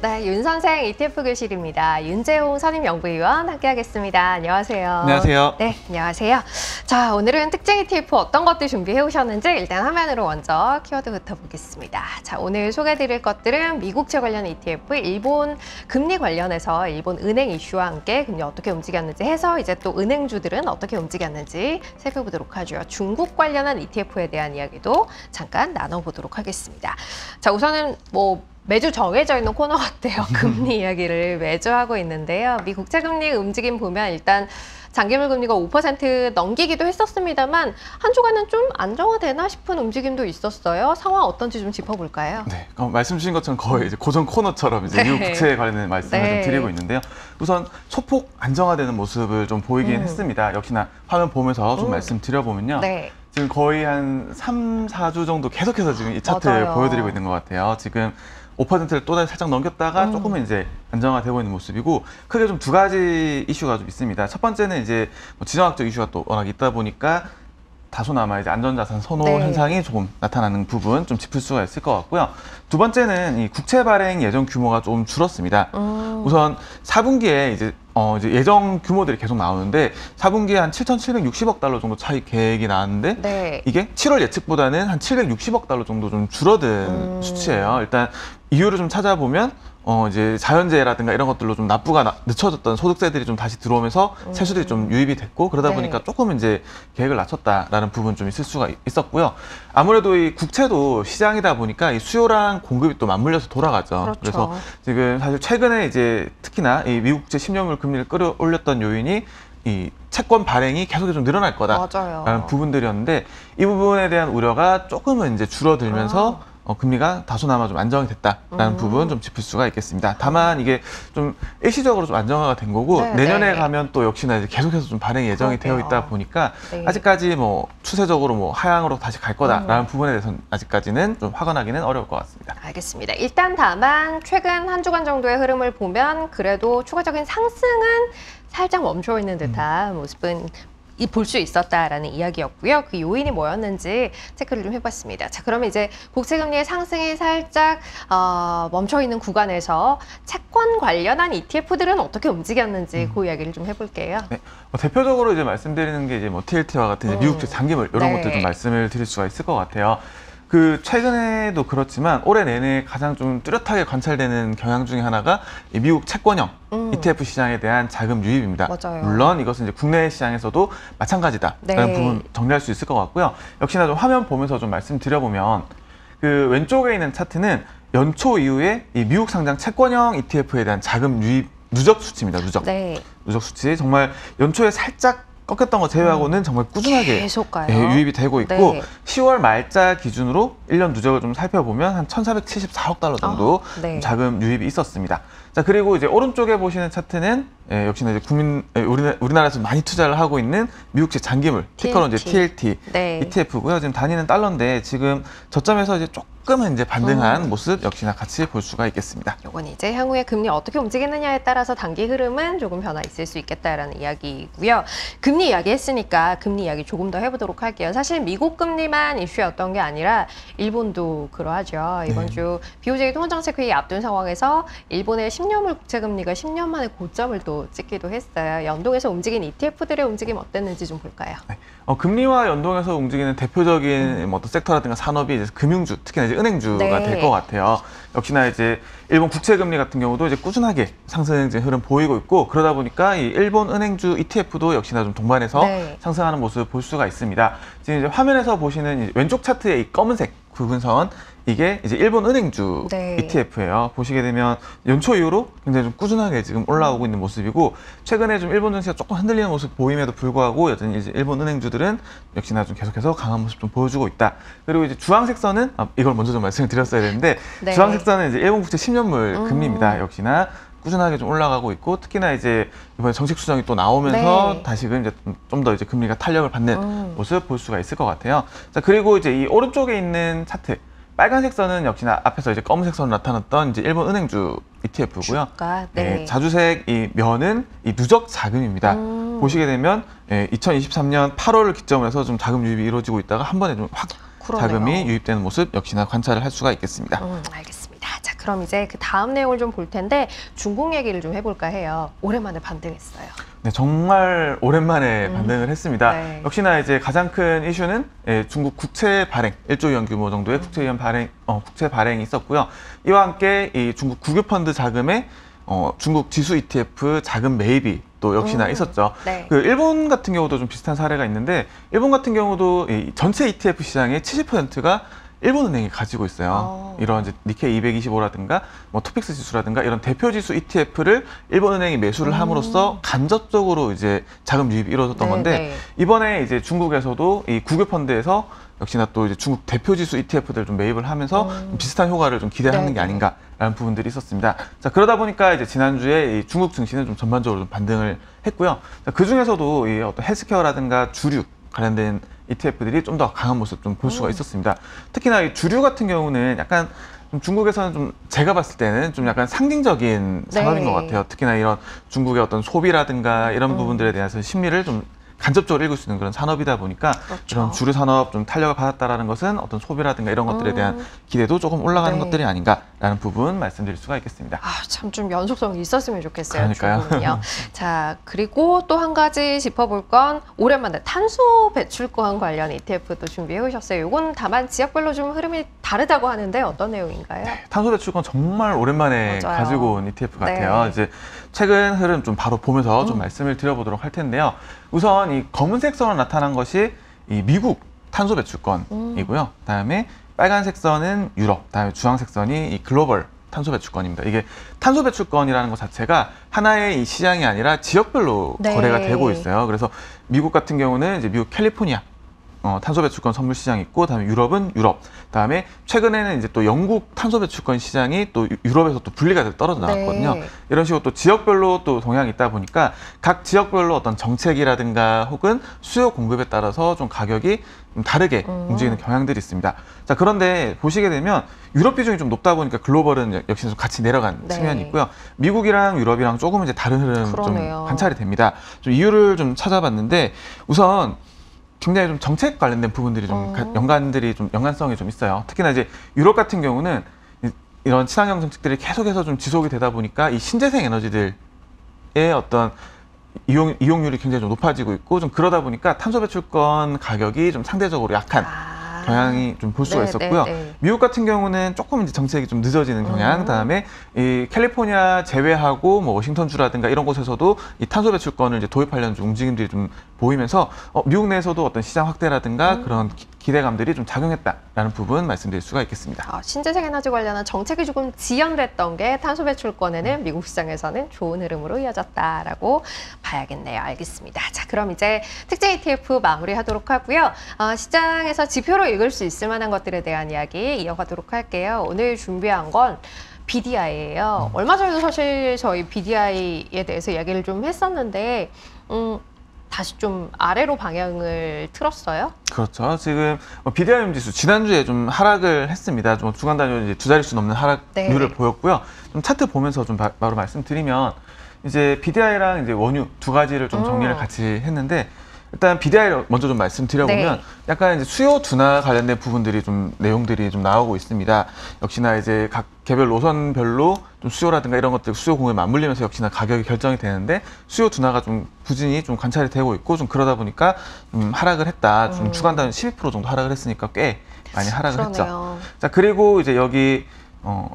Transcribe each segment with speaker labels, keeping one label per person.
Speaker 1: 네, 윤 선생 ETF 교실입니다. 윤재홍 선임연구위원 함께하겠습니다. 안녕하세요.
Speaker 2: 안녕하세요.
Speaker 1: 네, 안녕하세요. 자, 오늘은 특징 ETF 어떤 것들 준비해 오셨는지 일단 화면으로 먼저 키워드부터 보겠습니다. 자, 오늘 소개해드릴 것들은 미국채 관련 ETF, 일본 금리 관련해서 일본 은행 이슈와 함께 금리 어떻게 움직였는지 해서 이제 또 은행주들은 어떻게 움직였는지 살펴보도록 하죠. 중국 관련한 ETF에 대한 이야기도 잠깐 나눠보도록 하겠습니다. 자, 우선은 매주 정해져 있는 코너 같아요. 금리 이야기를 매주 하고 있는데요. 미 국채금리 움직임 보면 일단 장기물 금리가 5% 넘기기도 했었습니다만 한 주간은 좀 안정화되나 싶은 움직임도 있었어요. 상황 어떤지 좀 짚어볼까요?
Speaker 2: 네, 말씀 주신 것처럼 거의 이제 고정 코너처럼 이제 미국 국채에 관련된 말씀을 좀 드리고 있는데요. 우선 소폭 안정화되는 모습을 좀 보이긴 했습니다. 역시나 화면 보면서 좀 말씀드려보면요. 지금 거의 한 3, 4주 정도 계속해서 지금 이 차트를 보여드리고 있는 것 같아요. 지금 5%를 또다시 살짝 넘겼다가 조금은 이제 안정화되고 있는 모습이고, 크게 좀 두 가지 이슈가 좀 있습니다. 첫 번째는 이제 지정학적 이슈가 또 워낙 있다 보니까 다소나마 이제 안전자산 선호 현상이 조금 나타나는 부분 좀 짚을 수가 있을 것 같고요. 두 번째는 이 국채 발행 예정 규모가 좀 줄었습니다. 우선 4분기에 이제 예정 규모들이 계속 나오는데 4분기에 한 7,760억 달러 정도 차익 계획이 나왔는데 이게 7월 예측보다는 한 760억 달러 정도 좀 줄어든 수치예요. 일단 이유를 좀 찾아보면 이제 자연재해라든가 이런 것들로 좀 납부가 늦춰졌던 소득세들이 좀 다시 들어오면서 세수들이 좀 유입이 됐고, 그러다 보니까 조금 이제 계획을 낮췄다라는 부분 좀 있을 수가 있었고요. 아무래도 이 국채도 시장이다 보니까 이 수요랑 공급이 또 맞물려서 돌아가죠. 그래서 지금 사실 최근에 이제 특히나 이 미국 국채 10년물 금리를 끌어올렸던 요인이 이 채권 발행이 계속 좀 늘어날 거다라는 부분들이었는데, 이 부분에 대한 우려가 조금은 이제 줄어들면서 금리가 다소나마 좀 안정이 됐다라는 부분 좀 짚을 수가 있겠습니다. 다만 이게 좀 일시적으로 좀 안정화가 된 거고, 내년에 가면 또 역시나 이제 계속해서 좀 발행 예정이 되어 있다 보니까 아직까지 추세적으로 하향으로 다시 갈 거다라는 부분에 대해서는 아직까지는 좀 확언하기는 어려울 것 같습니다.
Speaker 1: 알겠습니다. 일단 다만 최근 한 주간 정도의 흐름을 보면 그래도 추가적인 상승은 살짝 멈춰 있는 듯한 모습은 볼 수 있었다라는 이야기였고요. 그 요인이 뭐였는지 체크를 좀 해봤습니다. 자, 그러면 이제 국채금리의 상승이 살짝 멈춰 있는 구간에서 채권 관련한 ETF들은 어떻게 움직였는지 그 이야기를 좀 해볼게요.
Speaker 2: 네, 대표적으로 이제 말씀드리는 게 이제 TLT와 같은 이제 미국채 장기물 이런 것들 좀 말씀을 드릴 수가 있을 것 같아요. 최근에도 그렇지만 올해 내내 가장 좀 뚜렷하게 관찰되는 경향 중에 하나가 이 미국 채권형 ETF 시장에 대한 자금 유입입니다. 물론 이것은 이제 국내 시장에서도 마찬가지다라는 부분 정리할 수 있을 것 같고요. 역시나 좀 화면 보면서 좀 말씀드려보면 왼쪽에 있는 차트는 연초 이후에 이 미국 상장 채권형 ETF에 대한 자금 유입 누적 수치입니다. 누적 수치. 정말 연초에 살짝 꺾였던 거 제외하고는 정말 꾸준하게 유입이 되고 있고, 10월 말자 기준으로 1년 누적을 좀 살펴보면 한 1,474억 달러 정도 자금 유입이 있었습니다. 자, 그리고 이제 오른쪽에 보시는 차트는 역시나 이제 우리나라에서 많이 투자를 하고 있는 미국채 장기물, 티커로 이제 TLT ETF고요. 지금 단위는 달러인데 지금 저점에서 이제 조금은 이제 반등한 모습 역시나 같이 볼 수가 있겠습니다.
Speaker 1: 요건 이제 향후에 금리 어떻게 움직이느냐에 따라서 단기 흐름은 조금 변화 있을 수 있겠다라는 이야기고요. 금리 이야기 했으니까 금리 이야기 조금 더 해보도록 할게요. 사실 미국 금리만 이슈였던 게 아니라 일본도 그러하죠. 이번 주 BOJ 통화정책회의 앞둔 상황에서 일본의 10년물 국채금리가 10년 만에 고점을 또 찍기도 했어요. 연동해서 움직인 ETF들의 움직임 어땠는지 좀 볼까요?
Speaker 2: 금리와 연동해서 움직이는 대표적인 어떤 섹터라든가 산업이 이제 금융주, 특히나 이제 은행주가 될 것 같아요. 역시나 이제 일본 국채금리 같은 경우도 이제 꾸준하게 상승적인 흐름 보이고 있고, 그러다 보니까 이 일본 은행주 ETF도 역시나 좀 동반해서 상승하는 모습을 볼 수가 있습니다. 지금 이제 화면에서 보시는 왼쪽 차트의 이 검은색 부분선, 이게 이제 일본 은행주 ETF예요. 보시게 되면 연초 이후로 굉장히 좀 꾸준하게 지금 올라오고 있는 모습이고, 최근에 좀 일본 증시가 조금 흔들리는 모습 보임에도 불구하고 여전히 이제 일본 은행주들은 역시나 좀 계속해서 강한 모습 좀 보여주고 있다. 그리고 이제 주황색 선은 이걸 먼저 좀 말씀을 드렸어야 되는데, 주황색 선은 이제 일본 국채 10년물 금리입니다. 역시나 꾸준하게 좀 올라가고 있고, 특히나 이제 이번에 정책 수정이 또 나오면서 다시금 이제 좀 더 이제 금리가 탄력을 받는 모습 볼 수가 있을 것 같아요. 자, 그리고 이제 이 오른쪽에 있는 차트, 빨간색 선은 역시나 앞에서 이제 검은색 선으로 나타났던 이제 일본 은행주 ETF고요. 자주색 이 면은 이 누적 자금입니다. 보시게 되면 2023년 8월을 기점으로 해서 좀 자금 유입이 이루어지고 있다가 한 번에 좀 확 자금이 유입되는 모습 역시나 관찰을 할 수가 있겠습니다.
Speaker 1: 알겠습니다. 자, 그럼 이제 그 다음 내용을 좀 볼 텐데 중국 얘기를 좀 해볼까 해요. 오랜만에 반등했어요.
Speaker 2: 네, 정말 오랜만에 반등을 했습니다.
Speaker 1: 네.
Speaker 2: 역시나 이제 가장 큰 이슈는 중국 국채 발행, 1조 원 규모 정도의 국채 발행이 있었고요. 이와 함께 이 중국 국유펀드 자금에 중국 지수 ETF 자금 매입이 또 역시나 있었죠.
Speaker 1: 네.
Speaker 2: 그 일본 같은 경우도 좀 비슷한 사례가 있는데 일본 같은 경우도 이 전체 ETF 시장의 70%가 일본은행이 가지고 있어요. 이런 이제 니케이 225라든가 뭐 토픽스 지수라든가 이런 대표 지수 ETF를 일본은행이 매수를 함으로써 간접적으로 이제 자금 유입이 이루어졌던 건데 이번에 이제 중국에서도 이 국유 펀드에서 역시나 또 이제 중국 대표 지수 ETF들 좀 매입을 하면서 좀 비슷한 효과를 좀 기대하는 게 아닌가라는 부분들이 있었습니다. 자, 그러다 보니까 이제 지난주에 이 중국 증시는 좀 전반적으로 좀 반등을 했고요. 자, 그 중에서도 이 어떤 헬스케어라든가 주류 관련된 ETF들이 좀 더 강한 모습 좀 볼 수가 있었습니다. 특히나 이 주류 같은 경우는 약간 좀 중국에서는 좀 제가 봤을 때는 좀 약간 상징적인 산업인 것 같아요. 특히나 이런 중국의 어떤 소비라든가 이런 부분들에 대해서 심리를 좀 간접적으로 읽을 수 있는 그런 산업이다 보니까 그렇죠. 이런 주류 산업 좀 탄력을 받았다라는 것은 어떤 소비라든가 이런 것들에 대한 기대도 조금 올라가는 것들이 아닌가라는 부분 말씀드릴 수가 있겠습니다.
Speaker 1: 참 좀 연속성이 있었으면 좋겠어요.
Speaker 2: 그러니까요.
Speaker 1: 자, 그리고 또 한 가지 짚어볼 건 오랜만에 탄소 배출권 관련 ETF도 준비해 오셨어요. 이건 다만 지역별로 좀 흐름이 다르다고 하는데 어떤 내용인가요?
Speaker 2: 네, 탄소 배출권 정말 오랜만에
Speaker 1: 맞아요.
Speaker 2: 가지고 온 ETF 같아요. 이제 최근 흐름 좀 바로 보면서 좀 말씀을 드려보도록 할 텐데요. 우선 이 검은색 선으로 나타난 것이 이 미국 탄소 배출권이고요. 그다음에 빨간색 선은 유럽, 그다음에 주황색 선이 이 글로벌 탄소 배출권입니다. 이게 탄소 배출권이라는 것 자체가 하나의 이 시장이 아니라 지역별로 거래가 되고 있어요. 그래서 미국 같은 경우는 이제 미국 캘리포니아 탄소 배출권 선물 시장이 있고, 그다음에 유럽은 유럽, 그다음에 최근에는 이제 또 영국 탄소 배출권 시장이 또 유럽에서 또 분리가 떨어져 나왔거든요. 이런 식으로 또 지역별로 또 동향이 있다 보니까 각 지역별로 어떤 정책이라든가 혹은 수요 공급에 따라서 좀 가격이 좀 다르게 움직이는 경향들이 있습니다. 자, 그런데 보시게 되면 유럽 비중이 좀 높다 보니까 글로벌은 역시 좀 같이 내려간 측면이 있고요. 미국이랑 유럽이랑 조금 이제 다른 흐름 좀 관찰이 됩니다. 좀 이유를 좀 찾아봤는데 우선 굉장히 좀 정책 관련된 부분들이 좀 연관성이 좀 있어요. 특히나 이제 유럽 같은 경우는 이런 친환경 정책들이 계속해서 좀 지속이 되다 보니까 이 신재생 에너지들의 어떤 이용률이 굉장히 좀 높아지고 있고, 좀 그러다 보니까 탄소 배출권 가격이 좀 상대적으로 약한 경향이 좀 볼 수가 있었고요. 미국 같은 경우는 조금 이제 정책이 좀 늦어지는 경향, 그다음에 이 캘리포니아 제외하고 뭐 워싱턴주라든가 이런 곳에서도 이 탄소 배출권을 이제 도입하려는 좀 움직임들이 좀 보이면서 미국 내에서도 어떤 시장 확대라든가 그런 기대감들이 좀 작용했다라는 부분 말씀드릴 수가 있겠습니다.
Speaker 1: 신재생 에너지 관련한 정책이 조금 지연됐던 게 탄소 배출권에는 미국 시장에서는 좋은 흐름으로 이어졌다라고 봐야겠네요. 알겠습니다. 자, 그럼 이제 특징 ETF 마무리하도록 하고요. 시장에서 지표로 읽을 수 있을 만한 것들에 대한 이야기 이어가도록 할게요. 오늘 준비한 건 BDI예요. 얼마 전에도 사실 저희 BDI에 대해서 이야기를 좀 했었는데 다시 좀 아래로 방향을 틀었어요?
Speaker 2: 그렇죠. 지금 BDI 지수 지난주에 좀 하락을 했습니다. 좀 주간 단위로 이제 두 자릿수 넘는 하락률을 보였고요. 좀 차트 보면서 좀 바로 말씀드리면 이제 BDI랑 이제 원유 두 가지를 좀 정리를 같이 했는데, 일단 BDI 먼저 좀 말씀드려보면 약간 이제 수요 둔화 관련된 부분들이 좀 내용들이 좀 나오고 있습니다. 역시나 이제 각 개별 노선별로 좀 수요라든가 이런 것들 수요 공급에 맞물리면서 역시나 가격이 결정이 되는데 수요 둔화가 좀 부진이 좀 관찰이 되고 있고, 좀 그러다 보니까 하락을 했다. 좀 주간 단위 12% 정도 하락을 했으니까 꽤 많이 하락을 했죠. 자, 그리고 이제 여기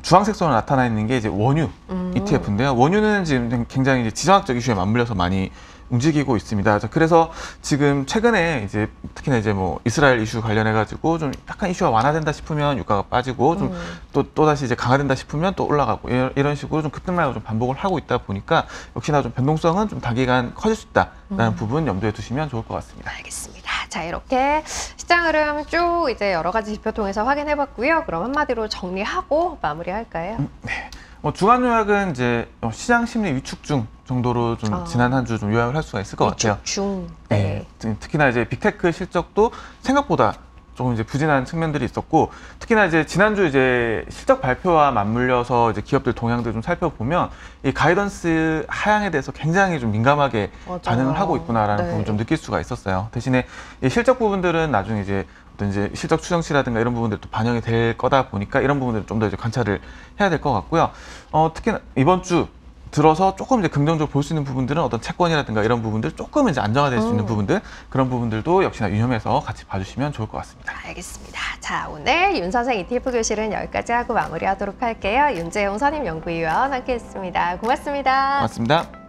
Speaker 2: 주황색 선으로 나타나 있는 게 이제 원유 ETF인데요. 원유는 지금 굉장히 이제 지정학적 이슈에 맞물려서 많이 움직이고 있습니다. 그래서 지금 최근에 이제 특히나 이제 뭐 이스라엘 이슈 관련해 가지고 좀 약간 이슈가 완화된다 싶으면 유가가 빠지고 좀 또 다시 이제 강화된다 싶으면 또 올라가고 이런 식으로 좀 급등락을 좀 반복을 하고 있다 보니까 역시나 좀 변동성은 좀 단기간 커질 수 있다라는 부분 염두에 두시면 좋을 것 같습니다.
Speaker 1: 알겠습니다. 자, 이렇게 시장 흐름 쭉 이제 여러 가지 지표 통해서 확인해 봤고요. 그럼 한마디로 정리하고 마무리할까요?
Speaker 2: 네. 주간 요약은 이제 시장 심리 위축중 정도로 좀 지난 한 주 좀 요약을 할 수가 있을 것 같아요.
Speaker 1: 위축중.
Speaker 2: 네. 특히나 이제 빅테크 실적도 생각보다 조금 이제 부진한 측면들이 있었고, 특히나 이제 지난주 이제 실적 발표와 맞물려서 이제 기업들 동향들 좀 살펴보면 이 가이던스 하향에 대해서 굉장히 좀 민감하게
Speaker 1: 맞아요.
Speaker 2: 반응을 하고 있구나라는
Speaker 1: 네.
Speaker 2: 부분 좀 느낄 수가 있었어요. 대신에 이 실적 부분들은 나중에 이제 어떤 이제 실적 추정치라든가 이런 부분들도 반영이 될 거다 보니까 이런 부분들을 좀 더 이제 관찰을 해야 될 것 같고요. 특히나 이번 주 들어서 조금 이제 긍정적으로 볼 수 있는 부분들은 어떤 채권이라든가 이런 부분들 조금 이제 안정화될 수 있는 부분들, 그런 부분들도 역시나 유념해서 같이 봐주시면 좋을 것 같습니다.
Speaker 1: 알겠습니다. 자, 오늘 윤 선생 ETF 교실은 여기까지 하고 마무리하도록 할게요. 윤재용 선임연구위원 함께했습니다. 고맙습니다.
Speaker 2: 고맙습니다.